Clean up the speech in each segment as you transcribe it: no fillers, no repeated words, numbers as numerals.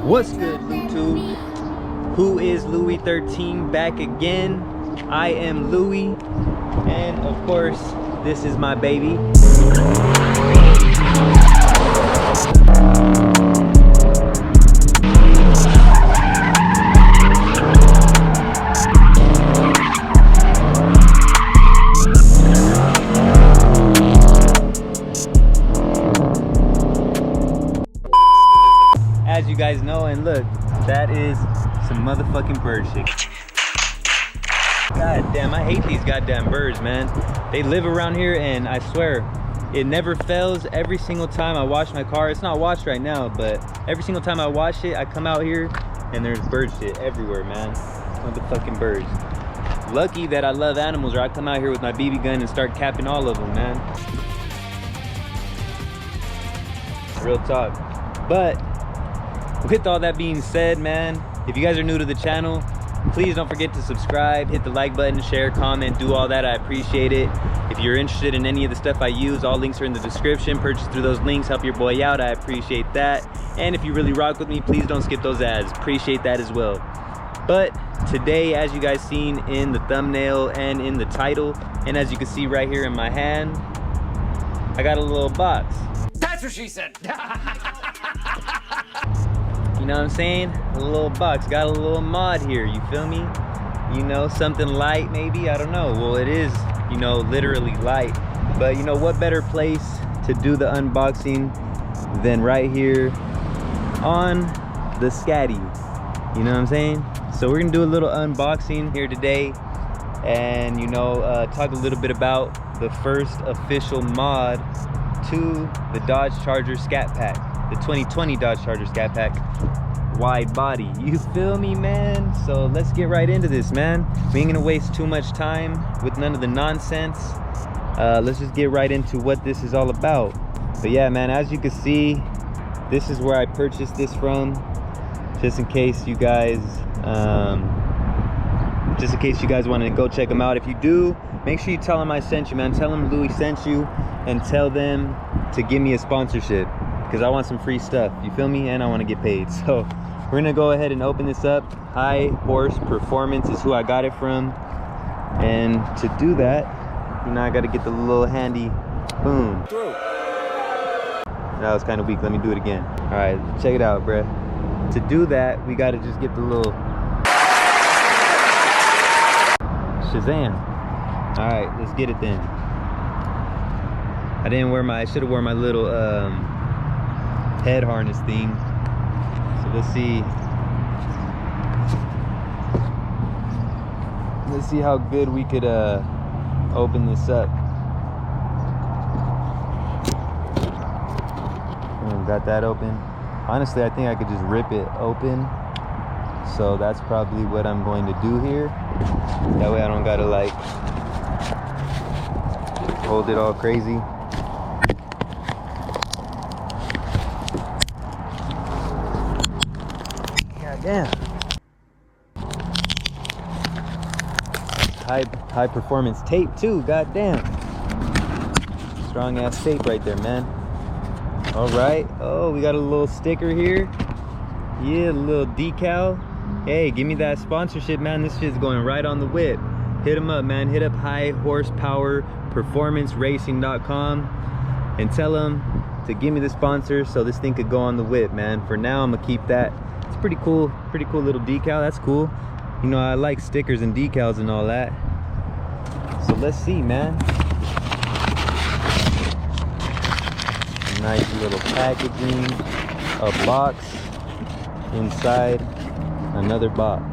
What's good, YouTube? Who is Louis 13 back again? I am Louis, and of course, this is my baby. As you guys know, and look, that is some motherfucking bird shit. God damn, I hate these goddamn birds, man. They live around here, and I swear, it never fails. Every single time I wash my car, it's not washed right now, but every single time I wash it, I come out here and there's bird shit everywhere, man. Motherfucking birds. Lucky that I love animals, or I come out here with my BB gun and start capping all of them, man. Real talk. But with all that being said, man, if you guys are new to the channel, please don't forget to subscribe, hit the like button, share, comment, do all that. I appreciate it. If you're interested in any of the stuff I use, all links are in the description. Purchase through those links, help your boy out. I appreciate that. And if you really rock with me, please don't skip those ads. Appreciate that as well. But today, as you guys seen in the thumbnail and in the title, and as you can see right here in my hand, I got a little box. That's what she said. You know what I'm saying? A little box, got a little mod here, you feel me? You know, something light maybe, I don't know. Well, it is, you know, literally light. But you know, what better place to do the unboxing than right here on the SCATy? You know what I'm saying? So we're gonna do a little unboxing here today, and you know, talk a little bit about the first official mod to the Dodge Charger SCAT Pack. The 2020 Dodge Charger SCAT Pack wide body, you feel me, man? So let's get right into this, man. We ain't gonna waste too much time with none of the nonsense. Let's just get right into what this is all about. But yeah, man, as you can see, this is where I purchased this from, just in case you guys want to go check them out. If you do, make sure you tell them I sent you, man. Tell them Louis sent you, and tell them to give me a sponsorship, because I want some free stuff, you feel me? And I want to get paid. So we're gonna go ahead and open this up. High Horse Performance is who I got it from, and to do that, you know, I got to get the little handy boom. That was kind of weak. Let me do it again. All right, check it out, bruh. To do that, we got to just get the little Shazam. All right, let's get it then. I didn't wear my, I should have worn my little head harness thing. So let's see how good we could open this up. Got that open. Honestly, I think I could just rip it open. So that's probably what I'm going to do here. That way I don't gotta like hold it all crazy. Yeah. High performance tape too, goddamn. Strong ass tape right there, man. All right. Oh, we got a little sticker here. Yeah, a little decal. Hey, give me that sponsorship, man. This shit's going right on the whip. Hit them up, man. Hit up highhorsepowerperformanceracing.com and tell them to give me the sponsor so this thing could go on the whip, man. For now, I'm gonna keep that. It's pretty cool little decal. That's cool. You know, I like stickers and decals and all that. So let's see, man. Nice little packaging, a box inside another box.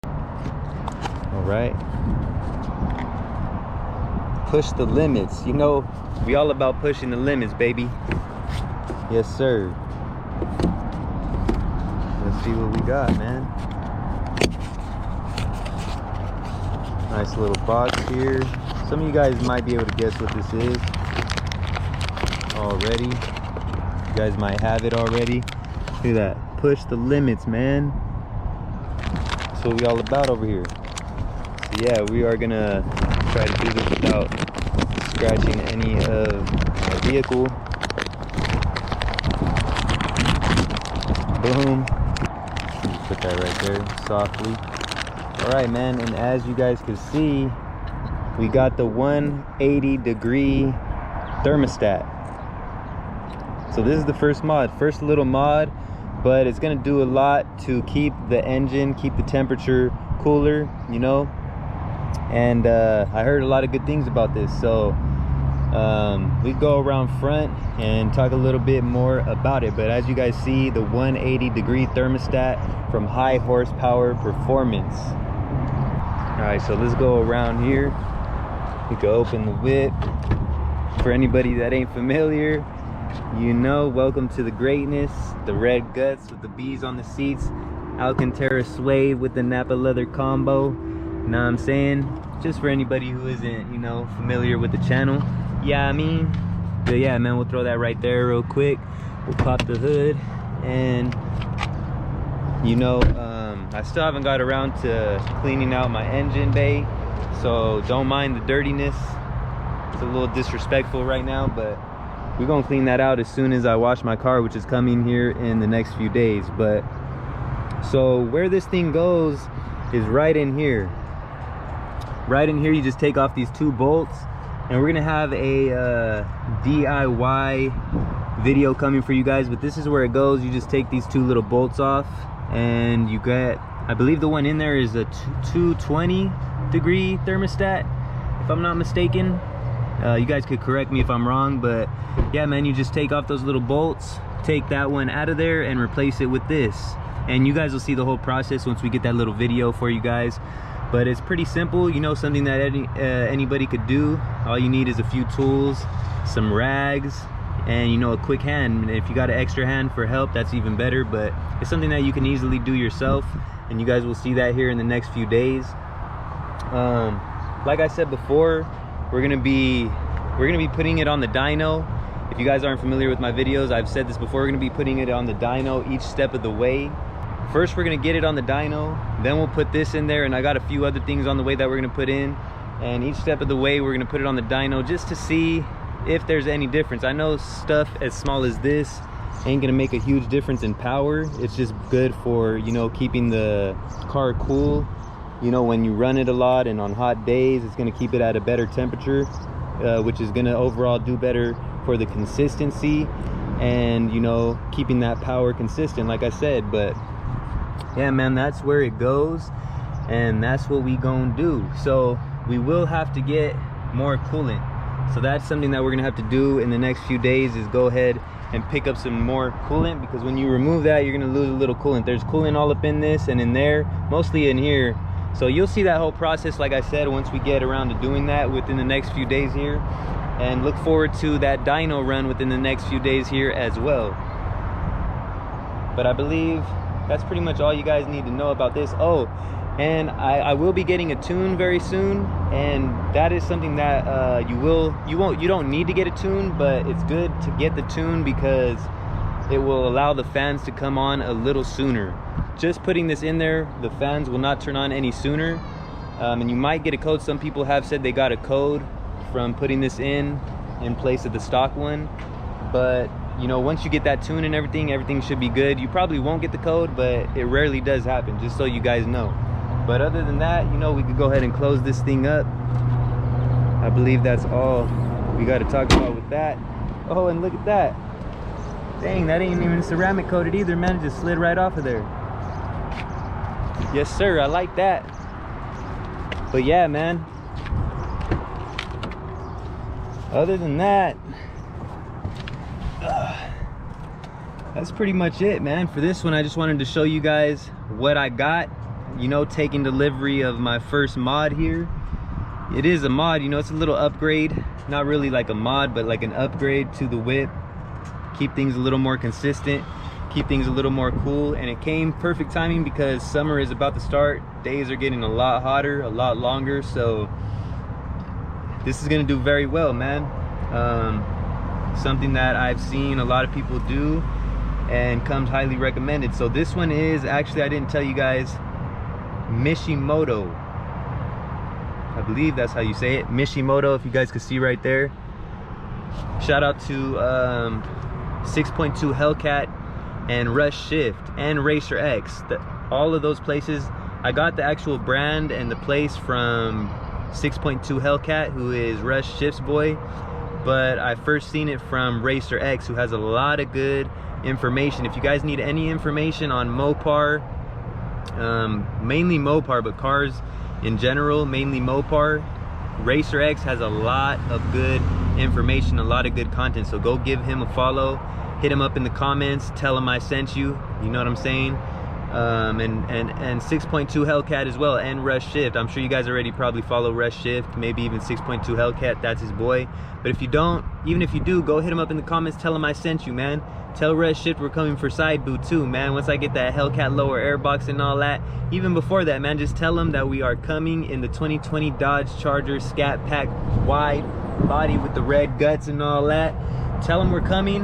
All right. Push the limits. You know, we all about pushing the limits, baby. Yes, sir. Let's see what we got, man. Nice little box here. Some of you guys might be able to guess what this is already. You guys might have it already. Look at that. Push the limits, man. That's what we all about over here. So yeah, we are gonna try to do this without scratching any of my vehicle. Boom. Just put that right there softly. All right, man, and as you guys can see, we got the 180-degree thermostat. So this is the first little mod, but it's gonna do a lot to keep the engine, keep the temperature cooler, you know. And I heard a lot of good things about this, so we go around front and talk a little bit more about it. But as you guys see, the 180-degree thermostat from High Horsepower Performance. All right, so let's go around here. We can open the whip. For anybody that ain't familiar, you know, welcome to the greatness. The red guts with the bees on the seats, Alcantara suede with the Napa leather combo. Know what I'm saying? Just for anybody who isn't, you know, familiar with the channel. Yeah, I mean, but yeah, man, we'll throw that right there real quick. We'll pop the hood, and you know, I still haven't got around to cleaning out my engine bay, so don't mind the dirtiness. It's a little disrespectful right now, but we're gonna clean that out as soon as I wash my car, which is coming here in the next few days. But so where this thing goes is right in here. Right in here, you just take off these 2 bolts, and we're gonna have a DIY video coming for you guys. But this is where it goes. You just take these 2 little bolts off, and you get, I believe the one in there is a 220-degree thermostat, if I'm not mistaken. You guys could correct me if I'm wrong, but yeah, man, you just take off those little bolts, take that one out of there, and replace it with this. And you guys will see the whole process once we get that little video for you guys. But it's pretty simple, you know, something that anybody could do. All you need is a few tools, some rags, and, you know, a quick hand. If you got an extra hand for help, that's even better, but it's something that you can easily do yourself, and you guys will see that here in the next few days. Like I said before, we're gonna be putting it on the dyno. If you guys aren't familiar with my videos, I've said this before, we're gonna be putting it on the dyno each step of the way. First, we're gonna get it on the dyno, then we'll put this in there, and I got a few other things on the way that we're gonna put in. And each step of the way, we're gonna put it on the dyno just to see if there's any difference. I know stuff as small as this ain't gonna make a huge difference in power. It's just good for, you know, keeping the car cool. You know, when you run it a lot and on hot days, it's gonna keep it at a better temperature, which is gonna overall do better for the consistency and, you know, keeping that power consistent, like I said. But yeah, man, that's where it goes, and that's what we gonna do. So we will have to get more coolant. So that's something that we're gonna have to do in the next few days, is go ahead and pick up some more coolant, because when you remove that, you're gonna lose a little coolant. There's coolant all up in this and in there, mostly in here. So you'll see that whole process, like I said, once we get around to doing that within the next few days here. And look forward to that dyno run within the next few days here as well. But I believe that's pretty much all you guys need to know about this. Oh, and I will be getting a tune very soon, and that is something that you don't need to get a tune, but it's good to get the tune because it will allow the fans to come on a little sooner. Just putting this in there, the fans will not turn on any sooner, and you might get a code. Some people have said they got a code from putting this in place of the stock one, but you know, once you get that tune and everything should be good. You probably won't get the code, but it rarely does happen, just so you guys know. But other than that, you know, we could go ahead and close this thing up. I believe that's all we got to talk about with that. Oh, and look at that. Dang, that ain't even ceramic coated either, man. It just slid right off of there. Yes, sir, I like that. But yeah, man, other than that, that's pretty much it, man. For this one, I just wanted to show you guys what I got, you know, taking delivery of my first mod here. It is a mod, you know, it's a little upgrade. Not really like a mod, but like an upgrade to the whip. Keep things a little more consistent, keep things a little more cool. And it came perfect timing because summer is about to start. Days are getting a lot hotter, a lot longer, so this is gonna do very well, man. Something that I've seen a lot of people do and comes highly recommended. So this one is actually, I didn't tell you guys, Mishimoto. I believe that's how you say it, Mishimoto, if you guys could see right there. Shout out to 6.2 HELLCAT and Rush Shift and Racer X. All of those places, I got the actual brand and the place from 6.2 HELLCAT, who is Rush Shift's boy, but I first seen it from Racer X, who has a lot of good information. If you guys need any information on Mopar, mainly Mopar, but cars in general, mainly Mopar, Racer X has a lot of good information, a lot of good content. So go give him a follow, hit him up in the comments, tell him I sent you, you know what I'm saying? And 6.2 HELLCAT as well, and Rush Shift. I'm sure you guys already probably follow Rush Shift, maybe even 6.2 HELLCAT, that's his boy. But if you don't, even if you do, go hit him up in the comments, tell him I sent you, man. Tell Rush Shift we're coming for side boot too, man. Once I get that HELLCAT lower airbox and all that, even before that, man, just tell him that we are coming in the 2020 Dodge Charger Scat Pack wide body with the red guts and all that. Tell him we're coming,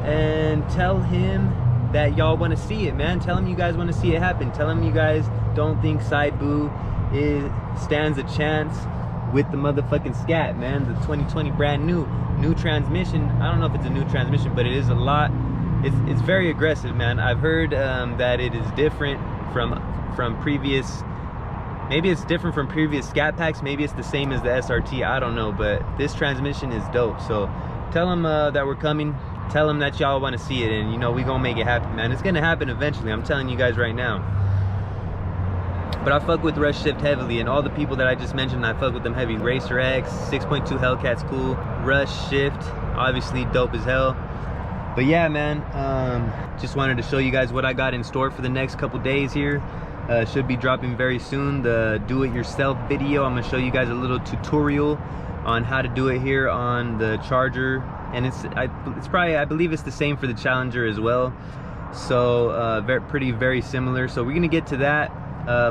and tell him that y'all want to see it, man. Tell him you guys want to see it happen. Tell him you guys don't think side boo stands a chance with the motherfucking Scat, man. The 2020 brand new transmission. I don't know if it's a new transmission, but it is a lot. It's very aggressive, man. I've heard that it is different from previous. Maybe it's different from previous Scat Packs. Maybe it's the same as the SRT. I don't know, but this transmission is dope. So tell him that we're coming. Tell him that y'all want to see it, and you know we gonna make it happen, man. It's gonna happen eventually, I'm telling you guys right now. But I fuck with Rush Shift heavily, and all the people that I just mentioned, I fuck with them heavy. Racer X, 6.2 HELLCAT's cool. Rush Shift, obviously dope as hell. But yeah, man, just wanted to show you guys what I got in store for the next couple days here. Should be dropping very soon, the do-it-yourself video. I'm gonna show you guys a little tutorial on how to do it here on the Charger, and it's probably, I believe it's the same for the Challenger as well. So very similar. So we're gonna get to that.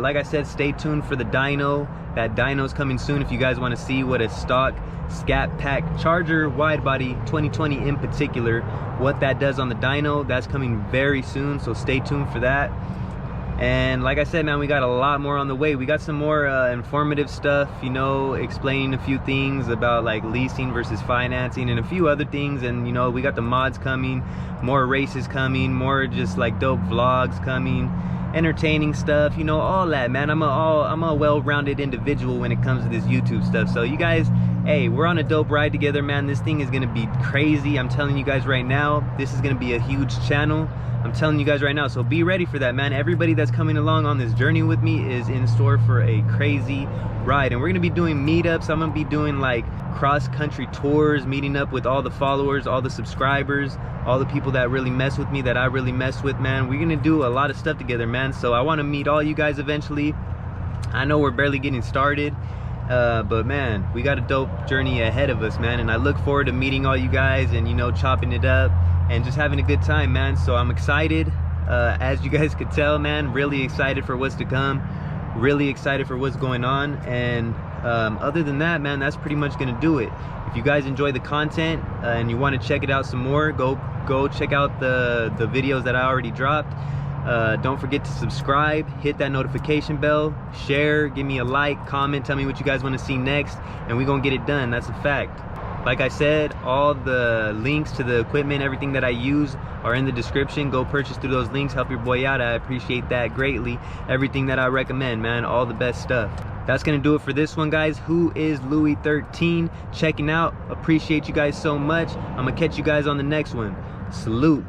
Like I said, stay tuned for the dyno. That dyno's coming soon. If you guys want to see what a stock Scat Pack Charger wide body 2020 in particular, what that does on the dyno, that's coming very soon. So stay tuned for that. And like I said, man, we got a lot more on the way. We got some more informative stuff, you know, explaining a few things about like leasing versus financing and a few other things. And you know, we got the mods coming, more races coming, more just like dope vlogs coming, entertaining stuff, you know, all that, man. I'm a well-rounded individual when it comes to this YouTube stuff. So you guys, hey, we're on a dope ride together, man. This thing is gonna be crazy. I'm telling you guys right now, this is gonna be a huge channel. I'm telling you guys right now, so be ready for that, man. Everybody that's coming along on this journey with me is in store for a crazy ride. And we're gonna be doing meetups. I'm gonna be doing like cross-country tours, meeting up with all the followers, all the subscribers, all the people that really mess with me, that I really mess with, man. We're gonna do a lot of stuff together, man. So I wanna meet all you guys eventually. I know we're barely getting started, but man, we got a dope journey ahead of us, man. And I look forward to meeting all you guys and, you know, chopping it up and just having a good time, man. So I'm excited, as you guys could tell, man. Really excited for what's to come, really excited for what's going on. And other than that, man, that's pretty much gonna do it. If you guys enjoy the content and you want to check it out some more, go check out the videos that I already dropped. Don't forget to subscribe, hit that notification bell, share, give me a like, comment, tell me what you guys want to see next, and we're gonna get it done. That's a fact. Like I said, all the links to the equipment, everything that I use are in the description. Go purchase through those links, help your boy out. I appreciate that greatly. Everything that I recommend, man, all the best stuff. That's gonna do it for this one, guys. Who is Louis 13 checking out? Appreciate you guys so much. I'm gonna catch you guys on the next one. Salute.